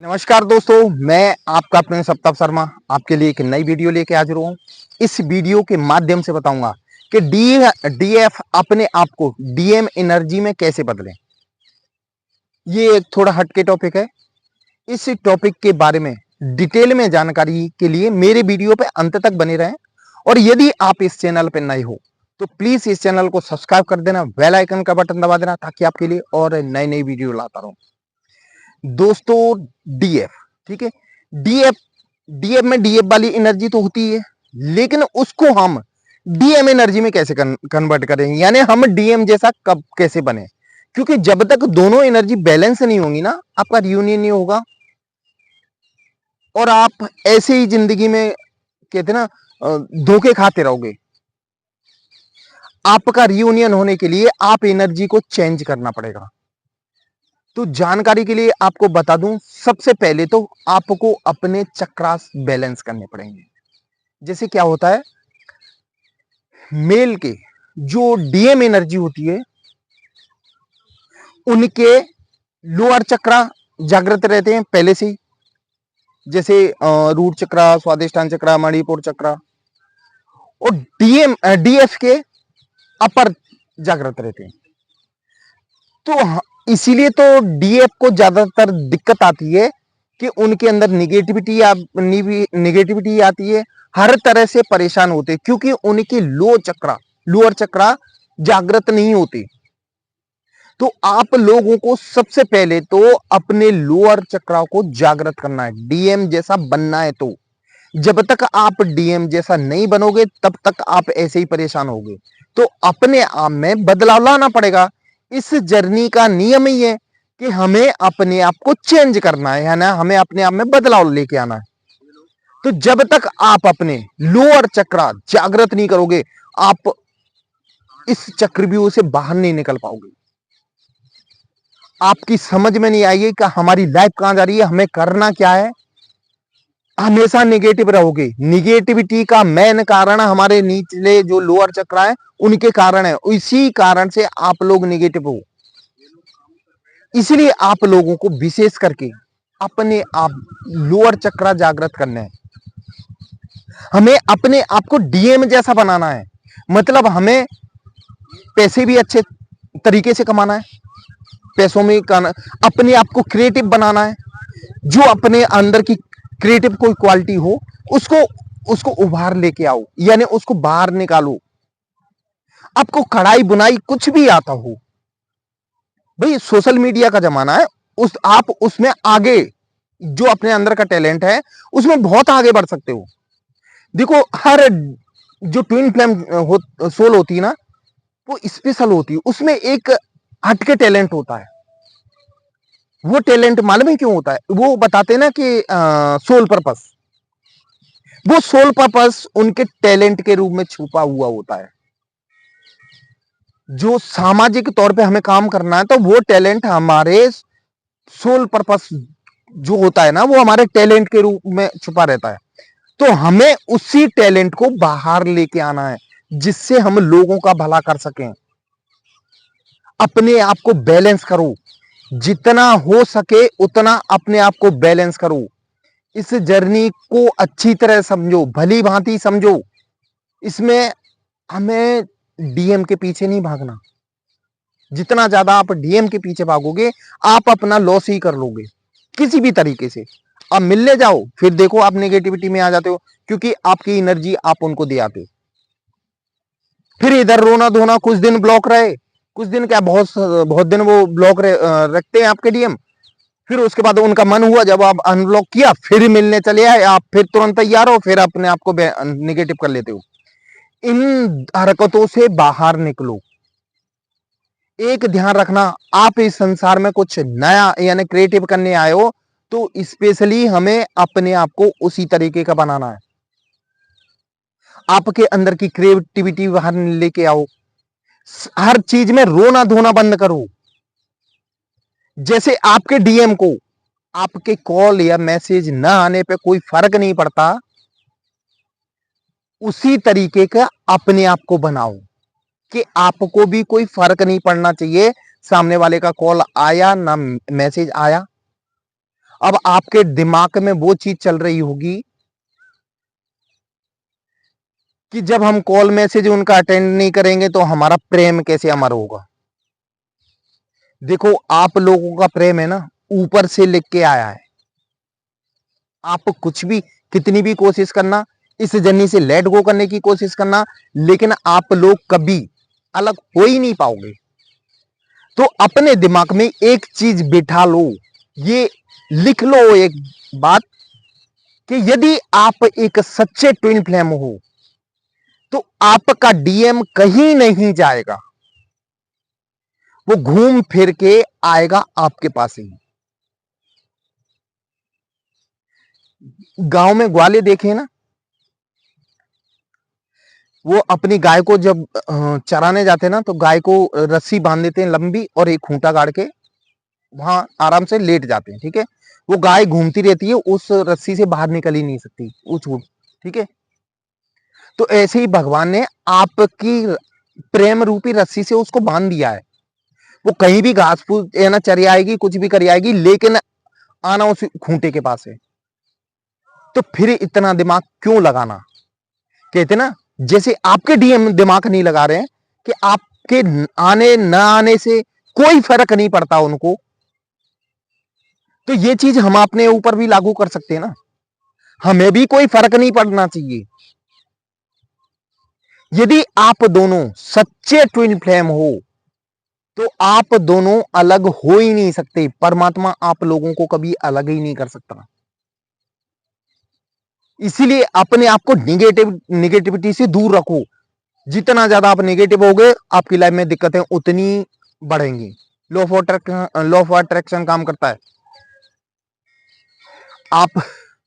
नमस्कार दोस्तों, मैं आपका अपने सप्ताह शर्मा आपके लिए एक नई वीडियो लेके हाजिर हुआ हूँ। इस वीडियो के माध्यम से बताऊंगा कि डीएफ अपने आप को डीएम एनर्जी में कैसे बदलें। ये एक थोड़ा हटके टॉपिक है। इस टॉपिक के बारे में डिटेल में जानकारी के लिए मेरे वीडियो पे अंत तक बने रहें। और यदि आप इस चैनल पे नए हो तो प्लीज इस चैनल को सब्सक्राइब कर देना, बेल आइकन का बटन दबा देना ताकि आपके लिए और नई नई वीडियो लाता रहूं। दोस्तों, डीएफ, ठीक है। डीएफ डीएफ में डीएफ वाली एनर्जी तो होती है, लेकिन उसको हम डीएम एनर्जी में कैसे कन्वर्ट करेंगे, यानी हम डीएम जैसा कब कैसे बने। क्योंकि जब तक दोनों एनर्जी बैलेंस नहीं होंगी ना, आपका रियूनियन नहीं होगा और आप ऐसे ही जिंदगी में कहते ना धोखे खाते रहोगे। आपका रियूनियन होने के लिए आप एनर्जी को चेंज करना पड़ेगा। तो जानकारी के लिए आपको बता दूं, सबसे पहले तो आपको अपने चक्रास बैलेंस करने पड़ेंगे। जैसे क्या होता है, मेल के जो डीएम एनर्जी होती है उनके लोअर चक्रा जागृत रहते हैं पहले से ही, जैसे रूट चक्रा, स्वादिष्टान चक्रा, मणिपुर चक्रा। और डीएफ के अपर जागृत रहते हैं। तो इसीलिए तो डीएफ को ज्यादातर दिक्कत आती है कि उनके अंदर निगेटिविटी आती है, हर तरह से परेशान होते हैं क्योंकि उनके लोअर चक्रा जागृत नहीं होते। तो आप लोगों को सबसे पहले तो अपने लोअर चक्रा को जागृत करना है, डीएम जैसा बनना है। तो जब तक आप डीएम जैसा नहीं बनोगे तब तक आप ऐसे ही परेशान होगे। तो अपने आप में बदलाव लाना पड़ेगा। इस जर्नी का नियम ही है कि हमें अपने आप को चेंज करना है ना, हमें अपने आप में बदलाव लेके आना है। तो जब तक आप अपने लोअर चक्रा जागृत नहीं करोगे, आप इस चक्रव्यूह से बाहर नहीं निकल पाओगे। आपकी समझ में नहीं आएगी कि हमारी लाइफ कहां जा रही है, हमें करना क्या है। हमेशा नेगेटिव रहोगे। निगेटिविटी का मेन कारण हमारे नीचले जो लोअर चक्र है उनके कारण है, इसी कारण से आप लोग नेगेटिव हो। इसलिए आप लोगों को विशेष करके अपने आप लोअर चक्र जागृत करने हैं। हमें अपने आप को डीएम जैसा बनाना है, मतलब हमें पैसे भी अच्छे तरीके से कमाना है, पैसों में अपने आप को क्रिएटिव बनाना है। जो अपने अंदर की क्रिएटिव कोई क्वालिटी हो उसको उसको उभार लेके आओ, यानी उसको बाहर निकालो। आपको कढ़ाई बुनाई कुछ भी आता हो, भाई सोशल मीडिया का जमाना है, आप उसमें आगे, जो अपने अंदर का टैलेंट है उसमें बहुत आगे बढ़ सकते हो। देखो, हर जो ट्विन फ्लेम सोल होती है ना, वो स्पेशल होती है, उसमें एक हटके टैलेंट होता है। वो टैलेंट मालूम है क्यों होता है? वो बताते हैं ना कि सोल पर्पस, वो सोल पर्पस उनके टैलेंट के रूप में छुपा हुआ होता है। जो सामाजिक तौर पे हमें काम करना है तो वो टैलेंट हमारे सोल पर्पस जो होता है ना, वो हमारे टैलेंट के रूप में छुपा रहता है। तो हमें उसी टैलेंट को बाहर लेके आना है जिससे हम लोगों का भला कर सकें। अपने आप को बैलेंस करो, जितना हो सके उतना अपने आप को बैलेंस करो। इस जर्नी को अच्छी तरह समझो, भली भांति समझो। इसमें हमें डीएम के पीछे नहीं भागना। जितना ज्यादा आप डीएम के पीछे भागोगे, आप अपना लॉस ही कर लोगे किसी भी तरीके से। आप मिलने जाओ, फिर देखो आप नेगेटिविटी में आ जाते हो क्योंकि आपकी एनर्जी आप उनको दे आते हो। फिर इधर रोना धोना, कुछ दिन ब्लॉक रहे, कुछ दिन क्या, बहुत बहुत दिन वो ब्लॉक रखते हैं आपके डीएम। फिर उसके बाद उनका मन हुआ, जब आप अनब्लॉक किया फिर मिलने चले आए, आप फिर तुरंत तैयार हो, फिर अपने आप को निगेटिव कर लेते हो। इन हरकतों से बाहर निकलो। एक ध्यान रखना, आप इस संसार में कुछ नया यानी क्रिएटिव करने आए हो तो स्पेशली हमें अपने आप को उसी तरीके का बनाना है। आपके अंदर की क्रिएटिविटी बाहर लेके आओ। हर चीज में रोना धोना बंद करो। जैसे आपके डीएम को आपके कॉल या मैसेज ना आने पे कोई फर्क नहीं पड़ता, उसी तरीके का अपने आप को बनाओ कि आपको भी कोई फर्क नहीं पड़ना चाहिए सामने वाले का कॉल आया ना मैसेज आया। अब आपके दिमाग में वो चीज चल रही होगी कि जब हम कॉल मैसेज उनका अटेंड नहीं करेंगे तो हमारा प्रेम कैसे अमर होगा। देखो, आप लोगों का प्रेम है ना, ऊपर से लिख के आया है। आप कुछ भी, कितनी भी कोशिश करना, इस जर्नी से लेट गो करने की कोशिश करना, लेकिन आप लोग कभी अलग हो ही नहीं पाओगे। तो अपने दिमाग में एक चीज बिठा लो, ये लिख लो एक बात, कि यदि आप एक सच्चे ट्विन फ्लेम हो तो आपका डीएम कहीं नहीं जाएगा, वो घूम फिर के आएगा आपके पास ही। गांव में ग्वाले देखे ना, वो अपनी गाय को जब चराने जाते ना, तो गाय को रस्सी बांध देते हैं लंबी, और एक खूंटा गाड़ के वहां आराम से लेट जाते हैं। ठीक है, वो गाय घूमती रहती है, उस रस्सी से बाहर निकल ही नहीं सकती, वो छूट। ठीक है, तो ऐसे ही भगवान ने आपकी प्रेम रूपी रस्सी से उसको बांध दिया है। वो कहीं भी घास फूस ना चरी आएगी, कुछ भी करी आएगी, लेकिन आना उस खूंटे के पास है। तो फिर इतना दिमाग क्यों लगाना। कहते ना, जैसे आपके डीएम दिमाग नहीं लगा रहे हैं कि आपके आने न आने से कोई फर्क नहीं पड़ता उनको, तो ये चीज हम अपने ऊपर भी लागू कर सकते हैं ना। हमें भी कोई फर्क नहीं पड़ना चाहिए। यदि आप दोनों सच्चे ट्विन फ्लेम हो तो आप दोनों अलग हो ही नहीं सकते। परमात्मा आप लोगों को कभी अलग ही नहीं कर सकता। इसीलिए अपने आप को निगेटिविटी से दूर रखो। जितना ज्यादा आप नेगेटिव होगे, आपकी लाइफ में दिक्कतें उतनी बढ़ेंगी। लॉ ऑफ अट्रैक्शन काम करता है। आप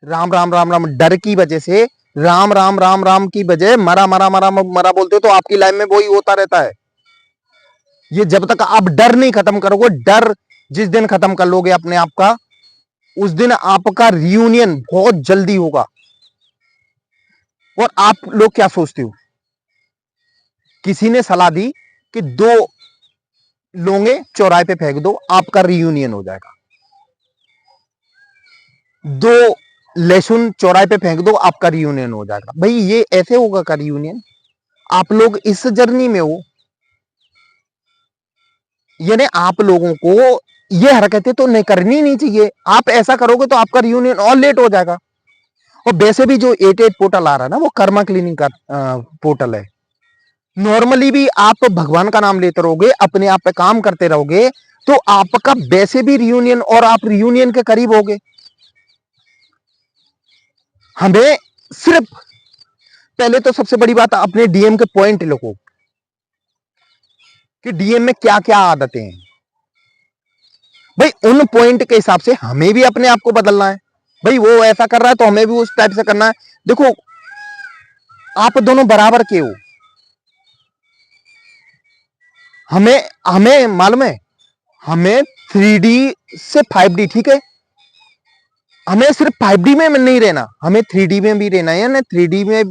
राम राम राम राम डर की वजह से, राम राम राम राम की वजह मरा मरा मरा मरा बोलते हो, तो आपकी लाइफ में वही होता रहता है। ये जब तक आप डर नहीं खत्म करोगे, डर जिस दिन खत्म कर लोगे अपने आप का, उस दिन आपका रियूनियन बहुत जल्दी होगा। और आप लोग क्या सोचते हो, किसी ने सलाह दी कि 2 लोंगे चौराहे पे फेंक दो, आपका रियूनियन हो जाएगा। 2 लहसुन चौराहे पे फेंक दो, आपका रियूनियन हो जाएगा। भाई ये ऐसे होगा का रियूनियन? आप लोग इस जर्नी में हो, यानी आप लोगों को ये हरकतें तो नहीं करनी नहीं चाहिए। आप ऐसा करोगे तो आपका रियूनियन और लेट हो जाएगा। और वैसे भी जो 88 पोर्टल आ रहा है ना, वो कर्मा क्लीनिंग का पोर्टल है। नॉर्मली भी आप भगवान का नाम लेते रहोगे, अपने आप पे काम करते रहोगे, तो आपका वैसे भी रियूनियन, और आप रियूनियन के करीब होगे। हमें सिर्फ पहले तो सबसे बड़ी बात, अपने डीएम के पॉइंट लिखो कि डीएम में क्या क्या आदतें हैं। भाई उन पॉइंट के हिसाब से हमें भी अपने आप को बदलना है। भाई वो ऐसा कर रहा है तो हमें भी उस टाइप से करना है। देखो, आप दोनों बराबर के हो। हमें हमें मालूम है, हमें 3D से 5D, ठीक है, हमें सिर्फ 5D में नहीं रहना, हमें 3D में भी रहना है ना। 3D में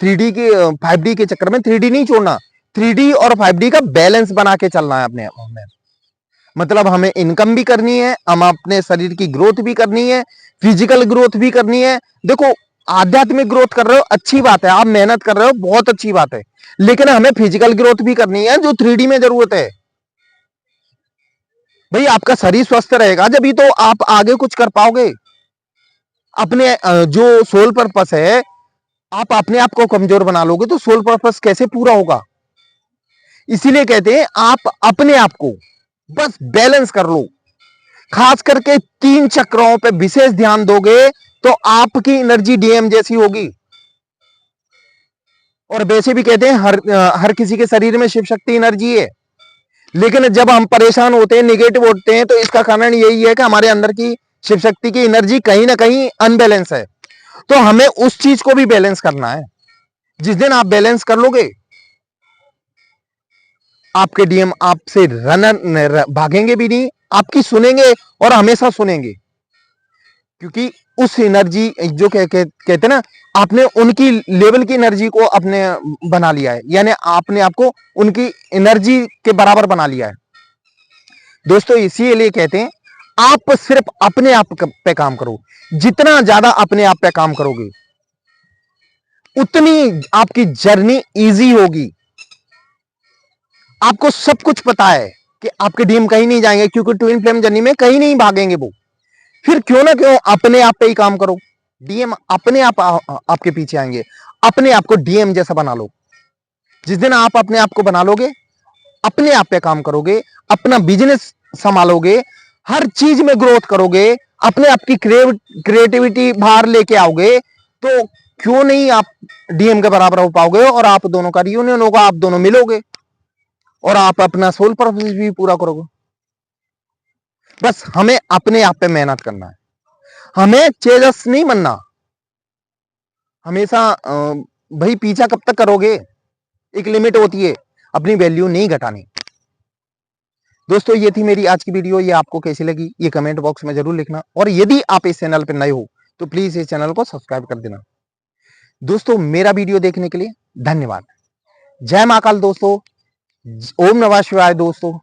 3D के 5D के चक्कर में 3D नहीं छोड़ना। 3D और 5D का बैलेंस बना के चलना है अपने आप में। मतलब हमें इनकम भी करनी है, हम अपने शरीर की ग्रोथ भी करनी है, फिजिकल ग्रोथ भी करनी है। देखो, आध्यात्मिक ग्रोथ कर रहे हो, अच्छी बात है, आप मेहनत कर रहे हो, बहुत अच्छी बात है, लेकिन हमें फिजिकल ग्रोथ भी करनी है, जो 3D में जरूरत है। भाई आपका शरीर स्वस्थ रहेगा जब ही तो आप आगे कुछ कर पाओगे। अपने जो सोल पर्पस है, आप अपने आप को कमजोर बना लोगे तो सोल पर्पस कैसे पूरा होगा। इसीलिए कहते हैं आप अपने आप को बस बैलेंस कर लो। खास करके 3 चक्रों पे विशेष ध्यान दोगे तो आपकी एनर्जी डीएम जैसी होगी। और वैसे भी कहते हैं हर किसी के शरीर में शिव शक्ति एनर्जी है, लेकिन जब हम परेशान होते हैं, निगेटिव होते हैं, तो इसका कारण यही है कि हमारे अंदर की शिव शक्ति की एनर्जी कहीं ना कहीं अनबैलेंस है। तो हमें उस चीज को भी बैलेंस करना है। जिस दिन आप बैलेंस कर लोगे, आपके डीएम आपसे रनर भागेंगे भी नहीं, आपकी सुनेंगे और हमेशा सुनेंगे। क्योंकि उस एनर्जी जो कहते ना, आपने उनकी लेवल की एनर्जी को अपने बना लिया है, यानी आपने आपको उनकी एनर्जी के बराबर बना लिया है। दोस्तों इसीलिए कहते हैं आप सिर्फ अपने आप पे काम करो। जितना ज्यादा अपने आप पे काम करोगे उतनी आपकी जर्नी इजी होगी। आपको सब कुछ पता है कि आपके डीएम कहीं नहीं जाएंगे, क्योंकि ट्विन फ्लेम जर्नी में कहीं नहीं भागेंगे वो। फिर क्यों ना क्यों अपने आप पे ही काम करो। डीएम अपने आप आपके पीछे आएंगे। अपने आप को डीएम जैसा बना लो। जिस दिन आप अपने आप को बना लोगे, अपने आप पे काम करोगे, अपना बिजनेस संभालोगे, हर चीज में ग्रोथ करोगे, अपने आप की क्रिएटिविटी बाहर लेके आओगे, तो क्यों नहीं आप डीएम के बराबर हो पाओगे और आप दोनों का रियूनियन होगा, आप दोनों मिलोगे और आप अपना सोल पर्पस भी पूरा करोगे। बस हमें अपने आप पे मेहनत करना है। हमें चेजस नहीं बनना। हमेशा भाई पीछा कब तक करोगे? एक लिमिट होती है, अपनी वैल्यू नहीं घटानी। दोस्तों ये थी मेरी आज की वीडियो। ये आपको कैसी लगी ये कमेंट बॉक्स में जरूर लिखना, और यदि आप इस चैनल पर नए हो तो प्लीज इस चैनल को सब्सक्राइब कर देना। दोस्तों मेरा वीडियो देखने के लिए धन्यवाद। जय महाकाल दोस्तों। ओम नमः शिवाय दोस्तों।